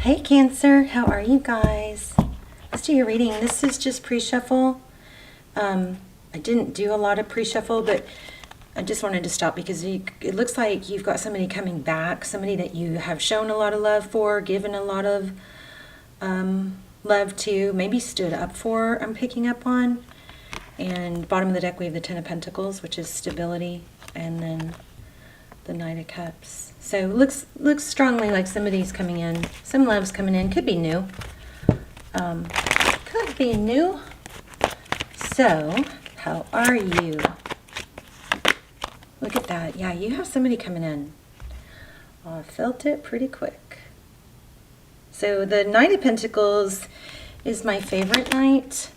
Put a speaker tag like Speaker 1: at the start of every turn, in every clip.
Speaker 1: Hey Cancer, how are you guys? Let's do your reading. This is just pre-shuffle. I didn't do a lot of pre-shuffle, but I just wanted to stop because it looks like you've got somebody coming back, somebody that you have shown a lot of love for, given a lot of love to, maybe stood up for, I'm picking up on. And bottom of the deck we have the Ten of Pentacles, which is stability, and then the Knight of Cups. So looks strongly like somebody's coming in. Some love's coming in. Could be new. Could be new. So, how are you? Look at that. Yeah, you have somebody coming in. Oh, I felt it pretty quick. So the Knight of Pentacles is my favorite knight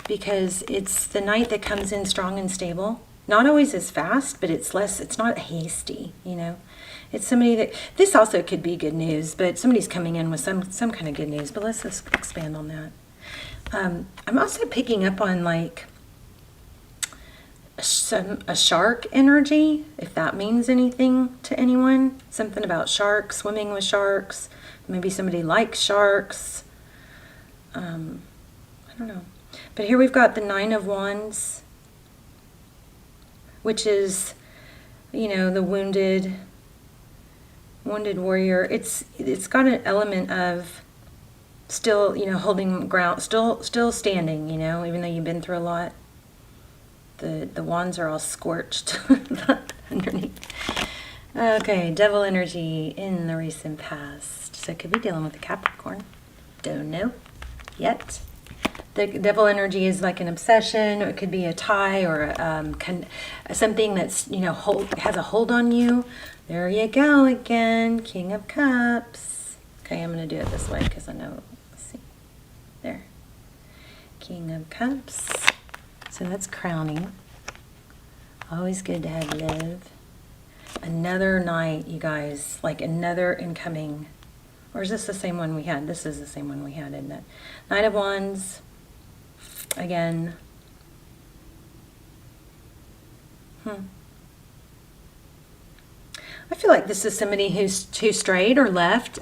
Speaker 1: because it's the knight that comes in strong and stable. Not always as fast, but it's not hasty, you know. It's somebody that, this also could be good news, but somebody's coming in with some kind of good news, but let's just expand on that. I'm also picking up on like a shark energy, if that means anything to anyone. Something about sharks, swimming with sharks. Maybe somebody likes sharks. I don't know. But here we've got the Nine of Wands, which is, you know, the wounded warrior. It's got an element of still, you know, holding ground, still standing, you know, even though you've been through a lot. The wands are all scorched underneath. Okay, devil energy in the recent past. So could be dealing with a Capricorn. Don't know yet. The devil energy is like an obsession, or it could be a tie, or something that's, you know, has a hold on you. There you go again, King of Cups. Okay, I'm going to do it this way because I know. Let's see. There. King of Cups. So that's crowning. Always good to have love. Another night, you guys, like another incoming. Or is this the same one we had? This is the same one we had, isn't it? Knight of Wands. Again. I feel like this is somebody who strayed or left,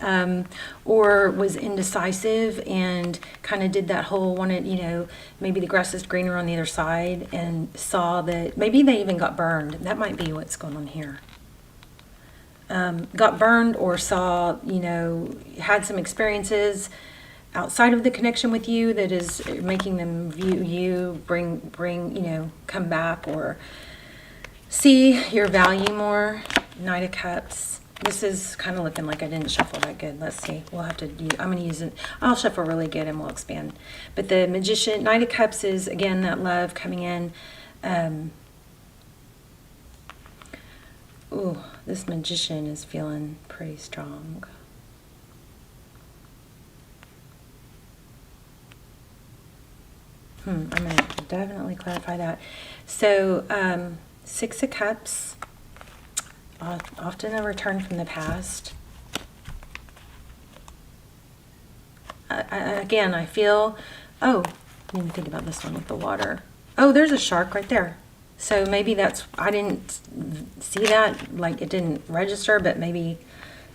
Speaker 1: or was indecisive and kind of did that whole wanted, you know, maybe the grass is greener on the other side, and saw that maybe they even got burned. That might be what's going on here. Got burned or saw, you know, had some experiences outside of the connection with you that is making them view you, bring, you know, come back or see your value more. Knight of Cups. This is kind of looking like I didn't shuffle that good. Let's see. We'll have to use, I'm going to use it. I'll shuffle really good and we'll expand. But the Magician, Knight of Cups is, again, that love coming in. Ooh, this Magician is feeling pretty strong. I'm going to definitely clarify that. So, Six of Cups. Often a return from the past. Again, I feel, oh, I didn't think about this one with the water. Oh, there's a shark right there. So maybe that's, I didn't see that, like it didn't register, but maybe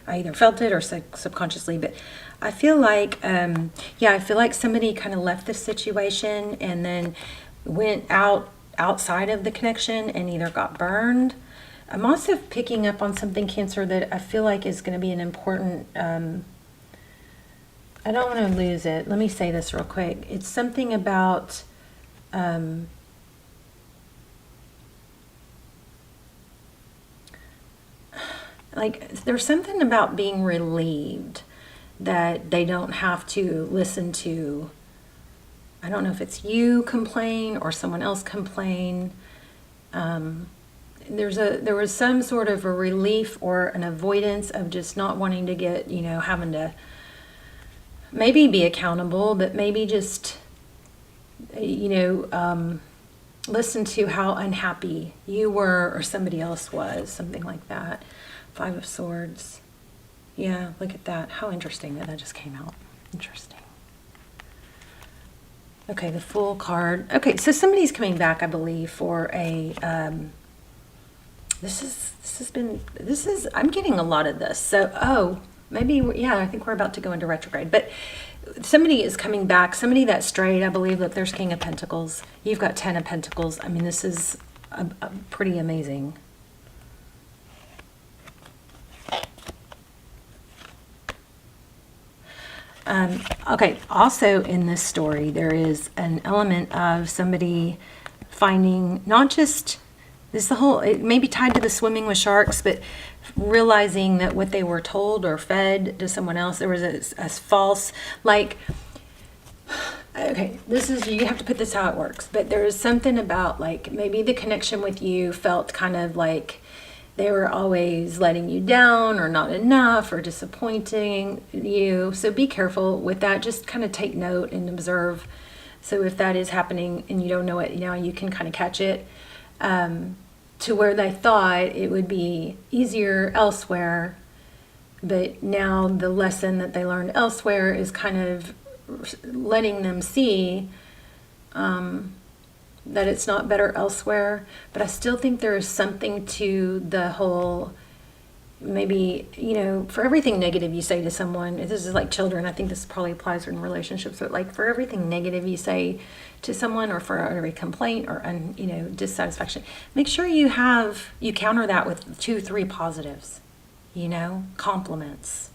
Speaker 1: I either felt it or subconsciously. But I feel like, yeah, I feel like somebody kind of left this situation and then went outside of the connection and either got burned. I'm also picking up on something, Cancer, that I feel like is going to be an important, I don't want to lose it. Let me say this real quick. It's something about, like, there's something about being relieved that they don't have to listen to, I don't know if it's you complain or someone else complain. There was some sort of a relief or an avoidance of just not wanting to get, you know, having to maybe be accountable, but maybe just, you know, listen to how unhappy you were or somebody else was, something like that. Five of Swords. Yeah, look at that. How interesting that just came out. Interesting. Okay, the Fool card. Okay, so somebody's coming back, I believe, for a I'm getting a lot of this. So, maybe, yeah, I think we're about to go into retrograde. But somebody is coming back, somebody that's straight, I believe. That there's King of Pentacles. You've got 10 of Pentacles. I mean, this is a pretty amazing. Okay, also in this story, there is an element of somebody finding not just this, the whole, it may be tied to the swimming with sharks, but realizing that what they were told or fed to someone else, there was a false, like, okay, this is, you have to put this how it works, but there is something about, like, maybe the connection with you felt kind of like they were always letting you down or not enough or disappointing you. So be careful with that. Just kind of take note and observe. So if that is happening and you don't know it now, you can kind of catch it, to where they thought it would be easier elsewhere. But now the lesson that they learned elsewhere is kind of letting them see that it's not better elsewhere. But I still think there is something to the whole, maybe, you know, for everything negative you say to someone, this is like children, I think this probably applies in relationships, but like for everything negative you say to someone, or for every complaint or you know, dissatisfaction, make sure you counter that with 2-3 positives, you know, compliments.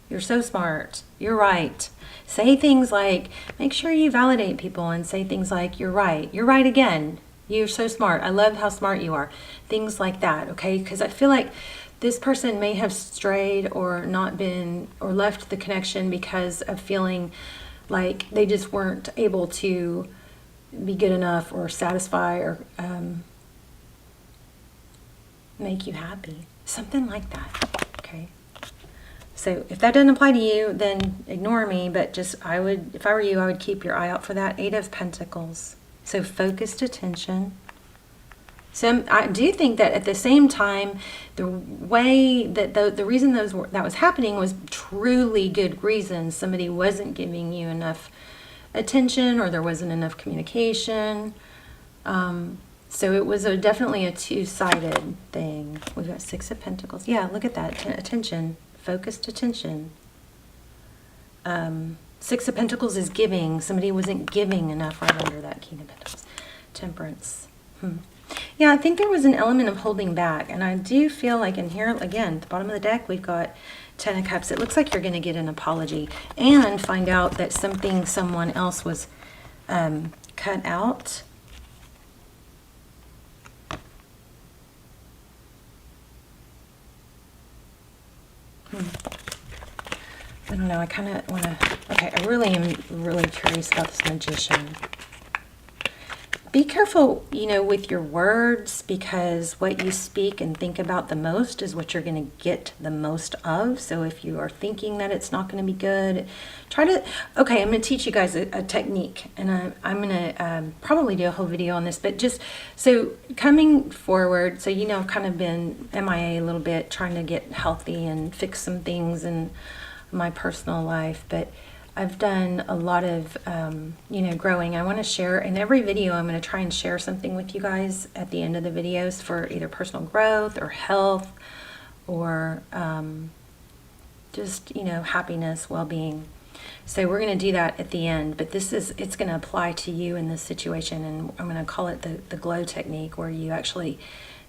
Speaker 1: You're so smart. You're right. Say things like, make sure you validate people and say things like, you're right. You're right again. You're so smart. I love how smart you are. Things like that, okay? Because I feel like this person may have strayed or not been, or left the connection because of feeling like they just weren't able to be good enough or satisfy or make you happy. Something like that, okay? So if that doesn't apply to you, then ignore me, but just, I would, if I were you, I would keep your eye out for that. 8 of Pentacles. So focused attention. So I do think that at the same time, the way that the reason that was happening was truly good reasons. Somebody wasn't giving you enough attention, or there wasn't enough communication. So it was definitely a two-sided thing. We've got 6 of Pentacles. Yeah, look at that. Attention. Focused attention. 6 of Pentacles is giving. Somebody wasn't giving enough right under that King of Pentacles. Temperance. Yeah, I think there was an element of holding back. And I do feel like in here, again, at the bottom of the deck, we've got 10 of Cups. It looks like you're going to get an apology and find out that someone else was cut out. I don't know, I kind of want to, okay, I really am really curious about this Magician. Be careful, you know, with your words, because what you speak and think about the most is what you're going to get the most of. So if you are thinking that it's not going to be good, try to, okay, I'm going to teach you guys a technique, and I'm going to probably do a whole video on this, but just, so coming forward, so you know, I've kind of been MIA a little bit, trying to get healthy and fix some things in my personal life, but I've done a lot of, you know, growing. I want to share in every video. I'm going to try and share something with you guys at the end of the videos for either personal growth or health or just, you know, happiness, well-being. So we're going to do that at the end, but it's going to apply to you in this situation, and I'm going to call it the glow technique, where you actually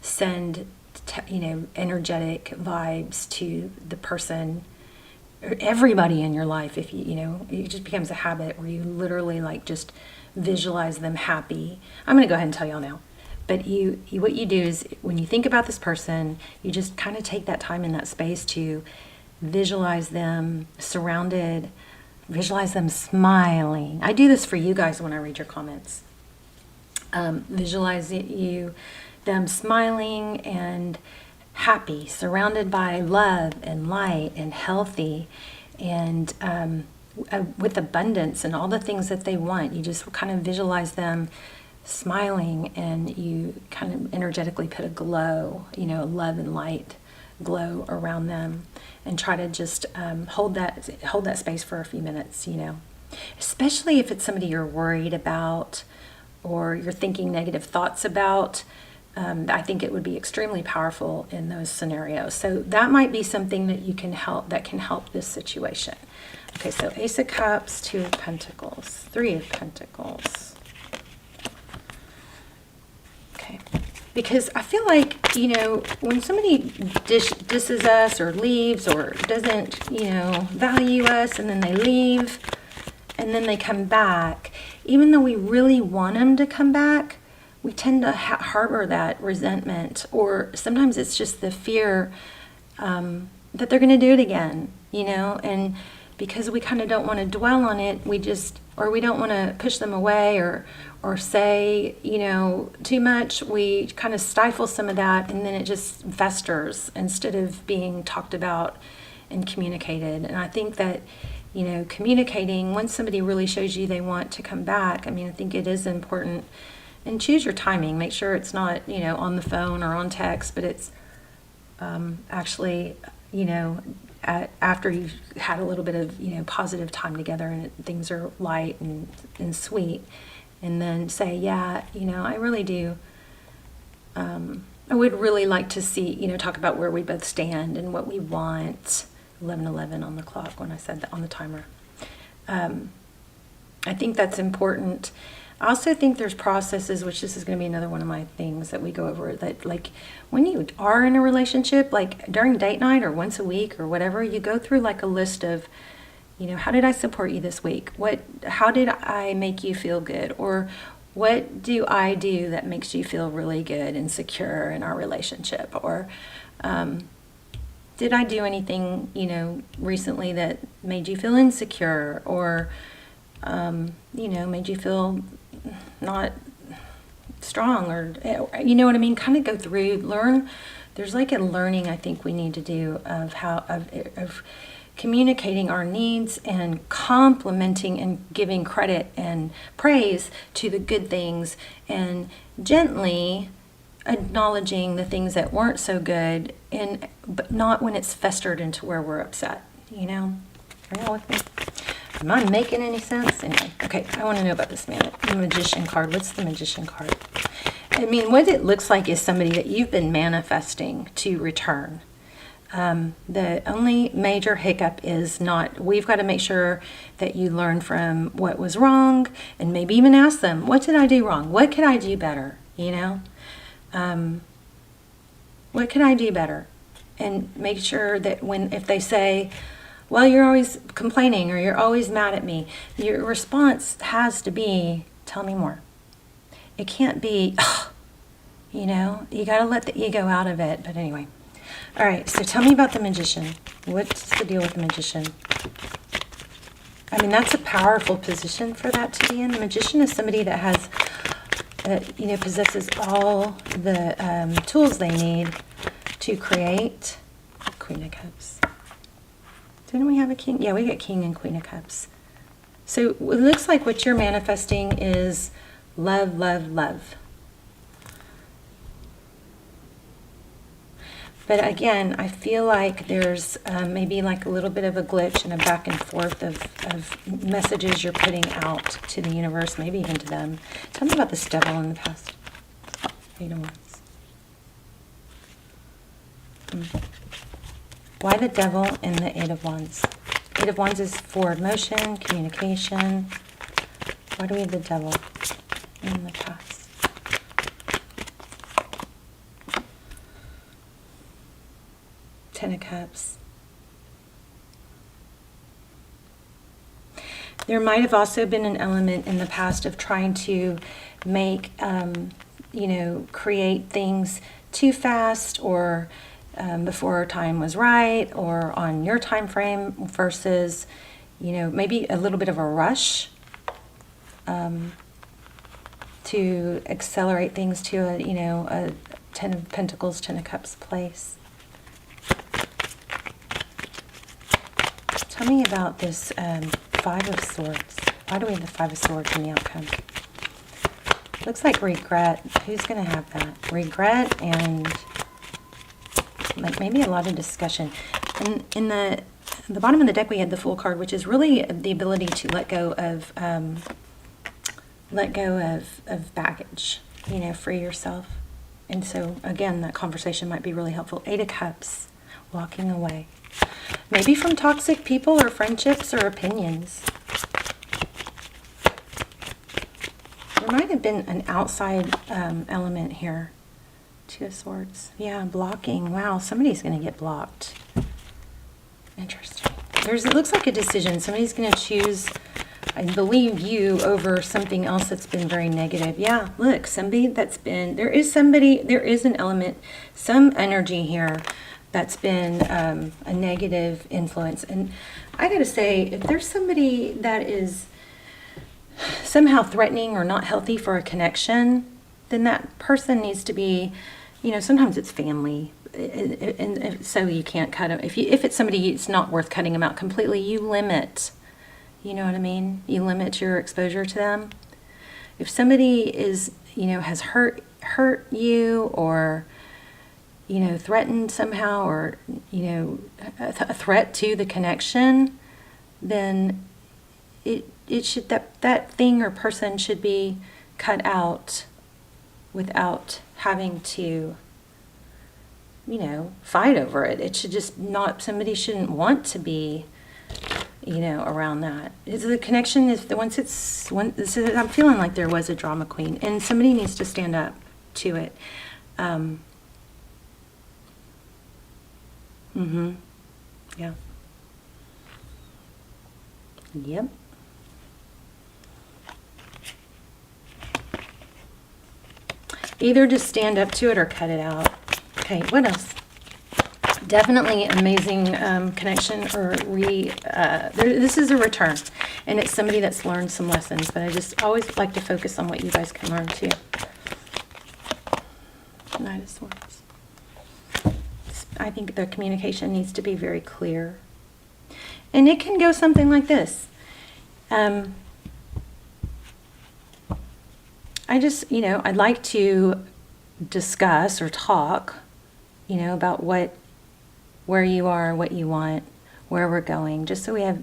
Speaker 1: send, you know, energetic vibes to the person, everybody in your life. If you know, it just becomes a habit where you literally like just visualize them happy. I'm going to go ahead and tell y'all now, but what you do is, when you think about this person, you just kind of take that time in that space to visualize them surrounded, visualize them smiling. I do this for you guys when I read your comments. Visualize them smiling and happy, surrounded by love and light and healthy, and with abundance and all the things that they want. You just kind of visualize them smiling, and you kind of energetically put a glow, you know, love and light glow around them, and try to just hold that space for a few minutes, you know, especially if it's somebody you're worried about or you're thinking negative thoughts about. I think it would be extremely powerful in those scenarios. So that might be something that you can help, that can help this situation. Okay, so Ace of Cups, Two of Pentacles, Three of Pentacles. Okay, because I feel like, you know, when somebody disses us or leaves or doesn't, you know, value us, and then they leave and then they come back, even though we really want them to come back, we tend to harbor that resentment, or sometimes it's just the fear that they're going to do it again, you know, and because we kind of don't want to dwell on it, we just, or we don't want to push them away or say, you know, too much, we kind of stifle some of that, and then it just festers instead of being talked about and communicated. And I think that, you know, communicating, once somebody really shows you they want to come back, I mean, I think it is important. And choose your timing. Make sure it's not, you know, on the phone or on text, but it's actually, you know, after you've had a little bit of, you know, positive time together, and things are light and sweet. And then say, yeah, you know, I really do. I would really like to see, you know, talk about where we both stand and what we want. 11:11 on the clock when I said that, on the timer. I think that's important. I also think there's processes, which this is going to be another one of my things that we go over, that like when you are in a relationship, like during date night or once a week or whatever, you go through like a list of, you know, how did I support you this week? How did I make you feel good? Or what do I do that makes you feel really good and secure in our relationship? Or did I do anything, you know, recently that made you feel insecure, or you know, made you feel not strong, or, you know what I mean? Kind of go through, learn. There's like a learning I think we need to do of how, of communicating our needs and complimenting and giving credit and praise to the good things, and gently acknowledging the things that weren't so good, but not when it's festered into where we're upset, you know? Are y'all with me? Am I making any sense? Anyway, okay, I want to know about this the Magician card. What's the Magician card? I mean, what it looks like is somebody that you've been manifesting to return. The only major hiccup is we've got to make sure that you learn from what was wrong, and maybe even ask them, what did I do wrong? What could I do better? You know? What could I do better? And make sure that if they say, well, you're always complaining, or you're always mad at me, your response has to be, tell me more. It can't be, ugh, you know, you got to let the ego out of it. But anyway. All right, so tell me about the Magician. What's the deal with the Magician? I mean, that's a powerful position for that to be in. The Magician is somebody that has, you know, possesses all the tools they need to create. Queen of Cups. Didn't we have a King? Yeah, we got King and Queen of Cups. So it looks like what you're manifesting is love, love, love. But again, I feel like there's maybe like a little bit of a glitch and a back and forth of messages you're putting out to the universe, maybe even to them. Tell me about this Devil in the past. Eight of Wands. Why the Devil and the Eight of Wands? Eight of Wands is forward motion, communication. Why do we have the Devil in the past? Ten of Cups. There might have also been an element in the past of trying to make, you know, create things too fast, or before our time was right, or on your time frame, versus, you know, maybe a little bit of a rush to accelerate things to a, you know, a Ten of Pentacles, Ten of Cups place. Tell me about this Five of Swords. Why do we have the Five of Swords in the outcome? Looks like regret. Who's going to have that? Regret and like maybe a lot of discussion. And in the bottom of the deck we had the Fool card, which is really the ability to let go of baggage. You know, free yourself. And so, again, that conversation might be really helpful. 8 of Cups, walking away. Maybe from toxic people or friendships or opinions. There might have been an outside element here. 2 of Swords. Yeah, blocking. Wow, somebody's going to get blocked. Interesting. It looks like a decision. Somebody's going to choose, I believe, you over something else that's been very negative. Yeah, look, there is an element, some energy here that's been a negative influence. And I got to say, if there's somebody that is somehow threatening or not healthy for a connection, then that person needs to be, sometimes it's family. And so you can't cut them. If it's somebody, it's not worth cutting them out completely. You limit, you know what I mean? You limit your exposure to them. If somebody is, has hurt you or, threatened somehow or, a threat to the connection, then it should, that thing or person should be cut out without having to, fight over it. It should just not, somebody shouldn't want to be, around that. The connection is, I'm feeling like there was a drama queen, and somebody needs to stand up to it. Yeah. Yep. Either just stand up to it or cut it out. Okay, what else? Definitely amazing connection or this is a return. And it's somebody that's learned some lessons, but I just always like to focus on what you guys can learn too. Knight of Swords. I think the communication needs to be very clear. And it can go something like this. I just, I'd like to discuss or talk, about where you are, what you want, where we're going, just so we have,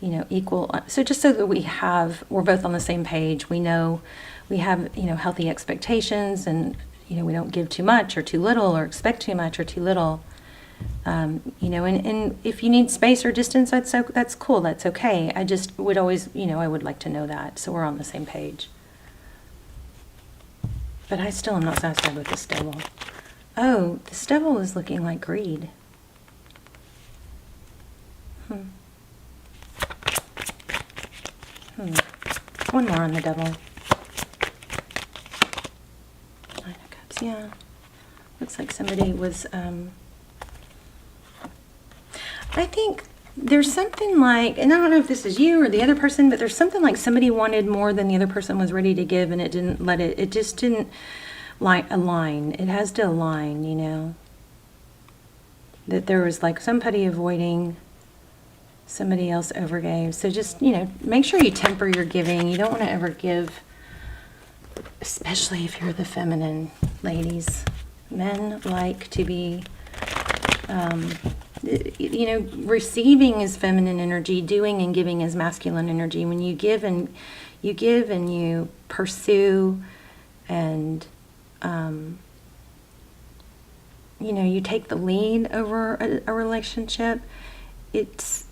Speaker 1: equal, so just so that we're both on the same page. We know we have, healthy expectations, and, we don't give too much or too little or expect too much or too little. And if you need space or distance, that's cool. That's okay. I just would always, I would like to know that, so we're on the same page. But I still am not satisfied with this devil. Oh, this devil is looking like greed. One more on the devil. 9 of Cups, yeah. Looks like somebody was, I think there's something like, and I don't know if this is you or the other person, but there's something like somebody wanted more than the other person was ready to give, and it just didn't align. It has to align, that there was like somebody avoiding, somebody else overgave. So just, make sure you temper your giving. You don't want to ever give, especially if you're the feminine, ladies. Men like to be, receiving is feminine energy, doing and giving is masculine energy. When you give and you pursue and, you take the lead over a relationship, it's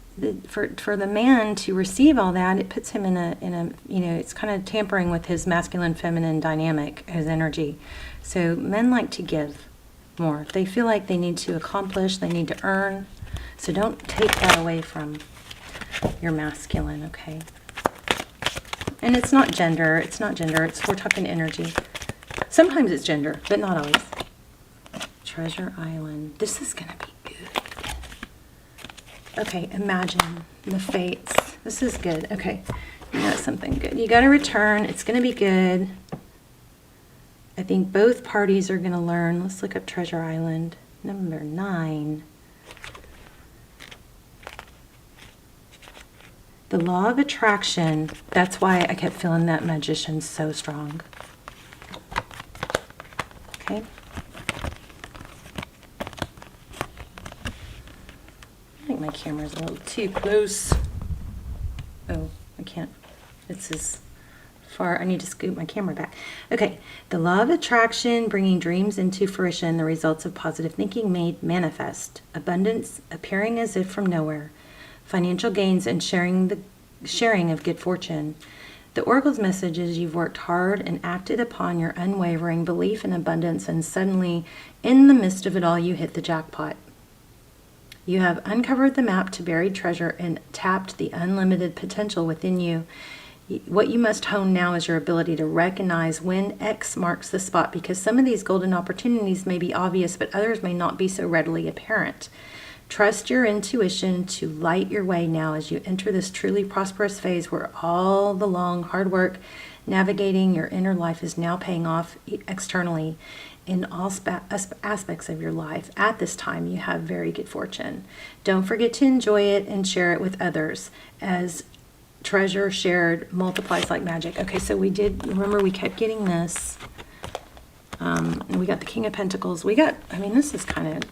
Speaker 1: for the man to receive all that, it puts him in a it's kind of tampering with his masculine feminine dynamic, his energy. So men like to give more. They feel like they need to accomplish, they need to earn. So don't take that away from your masculine, okay? And it's not gender, we're talking energy. Sometimes it's gender, but not always. Treasure Island. This is gonna be good. Okay, imagine the fates. This is good. Okay, you got something good. You got to return. It's going to be good. I think both parties are going to learn. Let's look up Treasure Island. Number 9. The law of attraction. That's why I kept feeling that Magician so strong. Okay. I think my camera's a little too close. Oh, I can't. This is I need to scoot my camera back. Okay, the law of attraction, bringing dreams into fruition, the results of positive thinking made manifest, abundance appearing as if from nowhere, financial gains and sharing of good fortune. The oracle's message is you've worked hard and acted upon your unwavering belief in abundance, and suddenly, in the midst of it all, you hit the jackpot. You have uncovered the map to buried treasure and tapped the unlimited potential within you. What you must hone now is your ability to recognize when X marks the spot, because some of these golden opportunities may be obvious, but others may not be so readily apparent. Trust your intuition to light your way now as you enter this truly prosperous phase where all the long, hard work navigating your inner life is now paying off externally in all aspects of your life. At this time, you have very good fortune. Don't forget to enjoy it and share it with others, as treasure shared multiplies like magic. Okay, so we kept getting this. And we got the King of Pentacles. This is kind of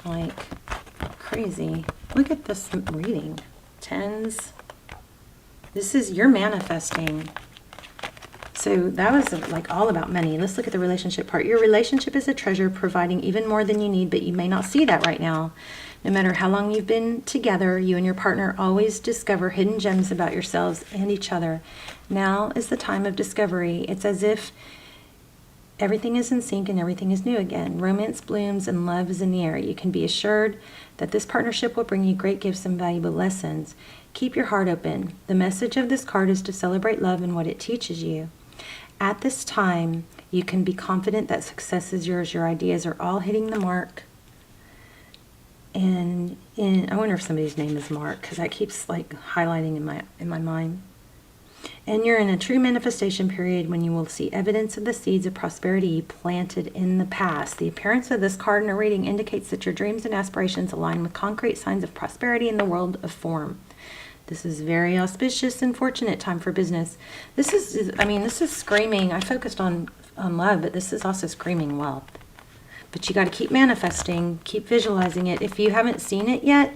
Speaker 1: like crazy. Look at this reading. Tens. This is, you're manifesting. So that was like all about money. Let's look at the relationship part. Your relationship is a treasure, providing even more than you need, but you may not see that right now. No matter how long you've been together, you and your partner always discover hidden gems about yourselves and each other. Now is the time of discovery. It's as if everything is in sync and everything is new again. Romance blooms and love is in the air. You can be assured that this partnership will bring you great gifts and valuable lessons. Keep your heart open. The message of this card is to celebrate love and what it teaches you. At this time, you can be confident that success is yours. Your ideas are all hitting the mark. And I wonder if somebody's name is Mark, because that keeps like highlighting in my mind. And you're in a true manifestation period when you will see evidence of the seeds of prosperity you planted in the past. The appearance of this card in a reading indicates that your dreams and aspirations align with concrete signs of prosperity in the world of form. This is very auspicious and fortunate time for business. This is screaming. I focused on love, but this is also screaming wealth. But you got to keep manifesting, keep visualizing it. If you haven't seen it yet,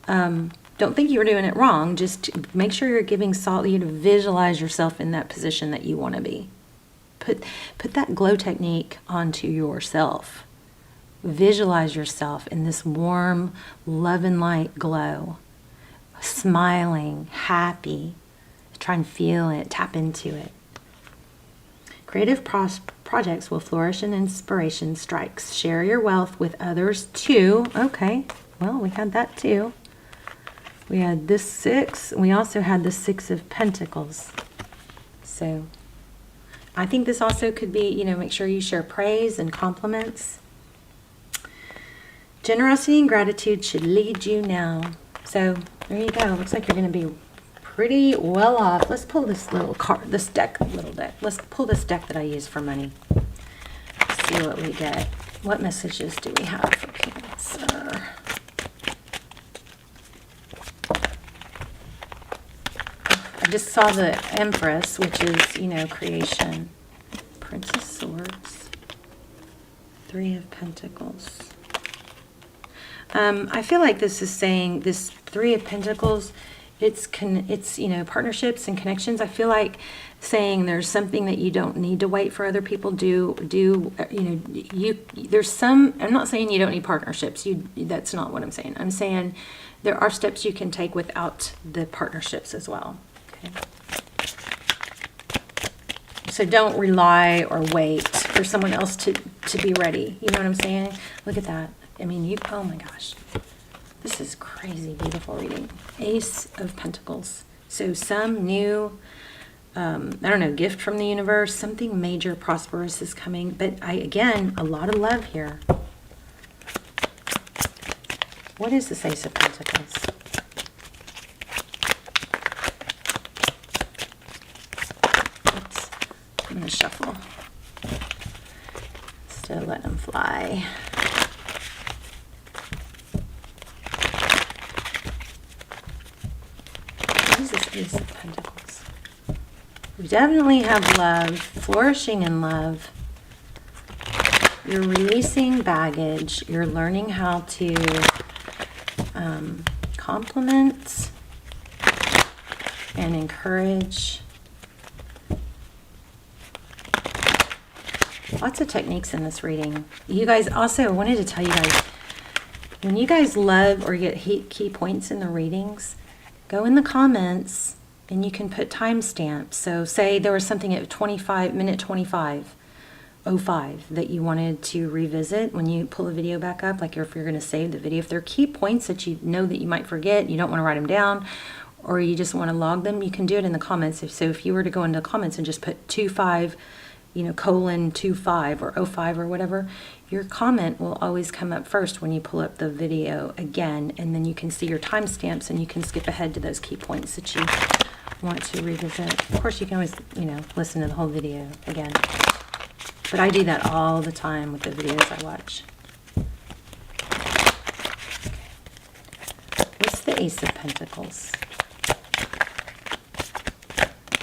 Speaker 1: don't think you're doing it wrong. Just make sure you're giving you to visualize yourself in that position that you want to be. Put that glow technique onto yourself. Visualize yourself in this warm, love and light glow. Smiling, happy. Try and feel it, tap into it. Creative projects will flourish and inspiration strikes. Share your wealth with others too. Okay, well, we had that too. We had this 6. We also had the 6 of Pentacles. So I think this also could be, make sure you share praise and compliments. Generosity and gratitude should lead you now. So there you go. Looks like you're going to be pretty well off. Let's pull this little deck. Let's pull this deck that I use for money. See what we get. What messages do we have for Cancer? I just saw the Empress, which is, creation. Prince of Swords. 3 of Pentacles. I feel like this is saying, this 3 of Pentacles, it's partnerships and connections. I feel like saying there's something that you don't need to wait for other people there's some, I'm not saying you don't need partnerships. That's not what I'm saying. I'm saying there are steps you can take without the partnerships as well. Okay. So don't rely or wait for someone else to be ready. You know what I'm saying? Look at that. Oh my gosh. This is crazy beautiful reading. Ace of Pentacles. So some new, gift from the universe, something major prosperous is coming. But again, a lot of love here. What is this Ace of Pentacles? I'm going to shuffle. Instead of letting them fly. Ace of Pentacles. We definitely have love, flourishing in love. You're releasing baggage. You're learning how to compliment and encourage Lots of techniques in this reading. You guys, also, I wanted to tell you guys, when you guys love or get key points in the readings, go in the comments and you can put timestamps. So say there was something at minute 25:05 that you wanted to revisit when you pull the video back up, like if you're going to save the video. If there are key points that you know that you might forget, you don't want to write them down, or you just want to log them, you can do it in the comments. So if you were to go into the comments and just put 25, colon 25 or 05 or whatever, your comment will always come up first when you pull up the video again, and then you can see your timestamps and you can skip ahead to those key points that you want to revisit. Of course, you can always, listen to the whole video again. But I do that all the time with the videos I watch. Okay. What's the Ace of Pentacles?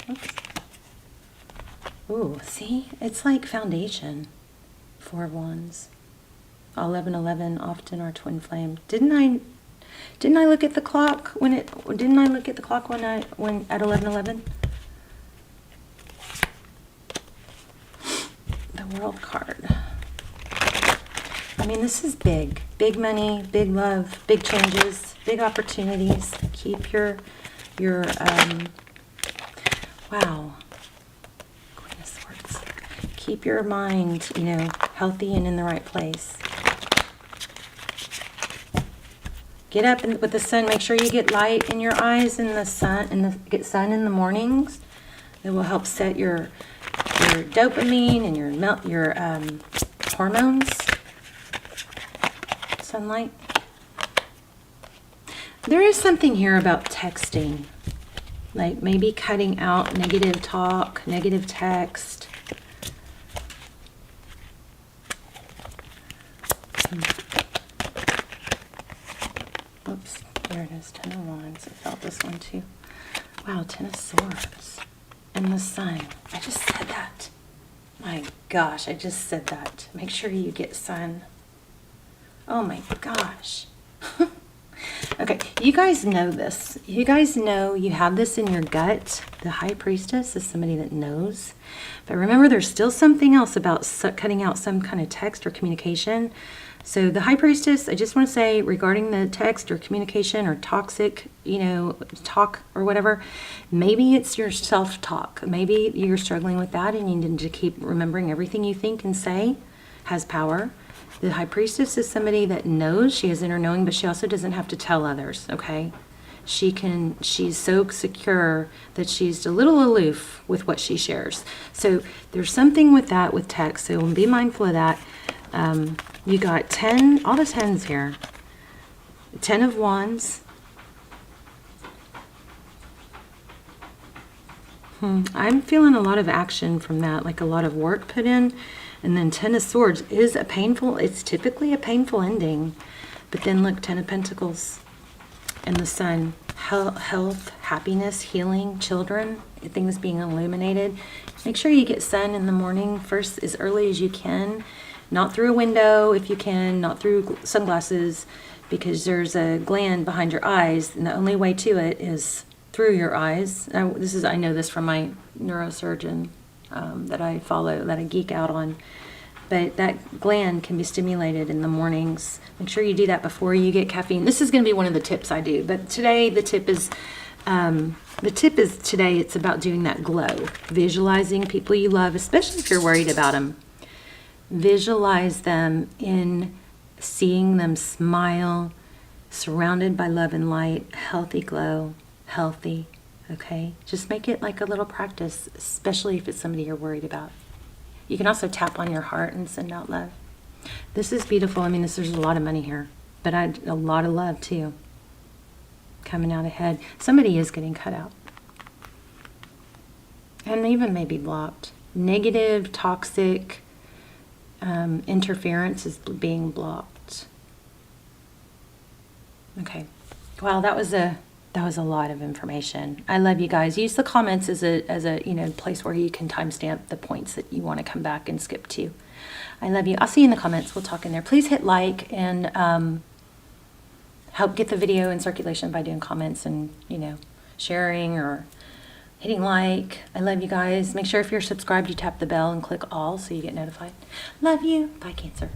Speaker 1: Oops. Ooh, see? It's like foundation. 4 of Wands. 11:11 often are twin flame. Didn't I look at the clock when at 11:11? The World card. I mean, this is big. Big money, big love, big changes, big opportunities. Keep your wow. Queen of Swords. Keep your mind, healthy and in the right place. Get up with the sun. Make sure you get light in your eyes and the sun, get sun in the mornings. It will help set your dopamine and your hormones. Sunlight. There is something here about texting, like maybe cutting out negative talk, negative text. Oops, there it is, 10 of Wands. I felt this one too. Wow, 10 of Swords. And the sun. I just said that. My gosh, I just said that. Make sure you get sun. Oh my gosh. Okay, you guys know this. You guys know you have this in your gut. The High Priestess is somebody that knows. But remember, there's still something else about cutting out some kind of text or communication. So the High Priestess, I just want to say, regarding the text or communication or toxic, talk or whatever, maybe it's your self-talk. Maybe you're struggling with that and you need to keep remembering everything you think and say has power. The High Priestess is somebody that knows. She has inner knowing, but she also doesn't have to tell others, okay? She's so secure that she's a little aloof with what she shares. So there's something with that with text, so be mindful of that. You got 10, all the 10s here. 10 of Wands. I'm feeling a lot of action from that, like a lot of work put in. And then 10 of Swords is it's typically a painful ending. But then look, 10 of Pentacles and the Sun. Health, happiness, healing, children, things being illuminated. Make sure you get sun in the morning first as early as you can. Not through a window if you can, not through sunglasses, because there's a gland behind your eyes, and the only way to it is through your eyes. I know this from my neurosurgeon that I follow, that I geek out on. But that gland can be stimulated in the mornings. Make sure you do that before you get caffeine. This is going to be one of the tips I do. But today the tip is it's about doing that glow, visualizing people you love, especially if you're worried about them. Visualize them in seeing them smile, surrounded by love and light, healthy glow, healthy, okay? Just make it like a little practice, especially if it's somebody you're worried about. You can also tap on your heart and send out love. This is beautiful. I mean, there's a lot of money here, but a lot of love too, coming out ahead. Somebody is getting cut out. And even maybe blocked. Negative, toxic, interference is being blocked. Okay. Wow, that was a lot of information. I love you guys. Use the comments as a place where you can timestamp the points that you want to come back and skip to. I love you. I'll see you in the comments. We'll talk in there. Please hit like and help get the video in circulation by doing comments and sharing or hitting like. I love you guys. Make sure if you're subscribed, you tap the bell and click all so you get notified. Love you. Bye, Cancer.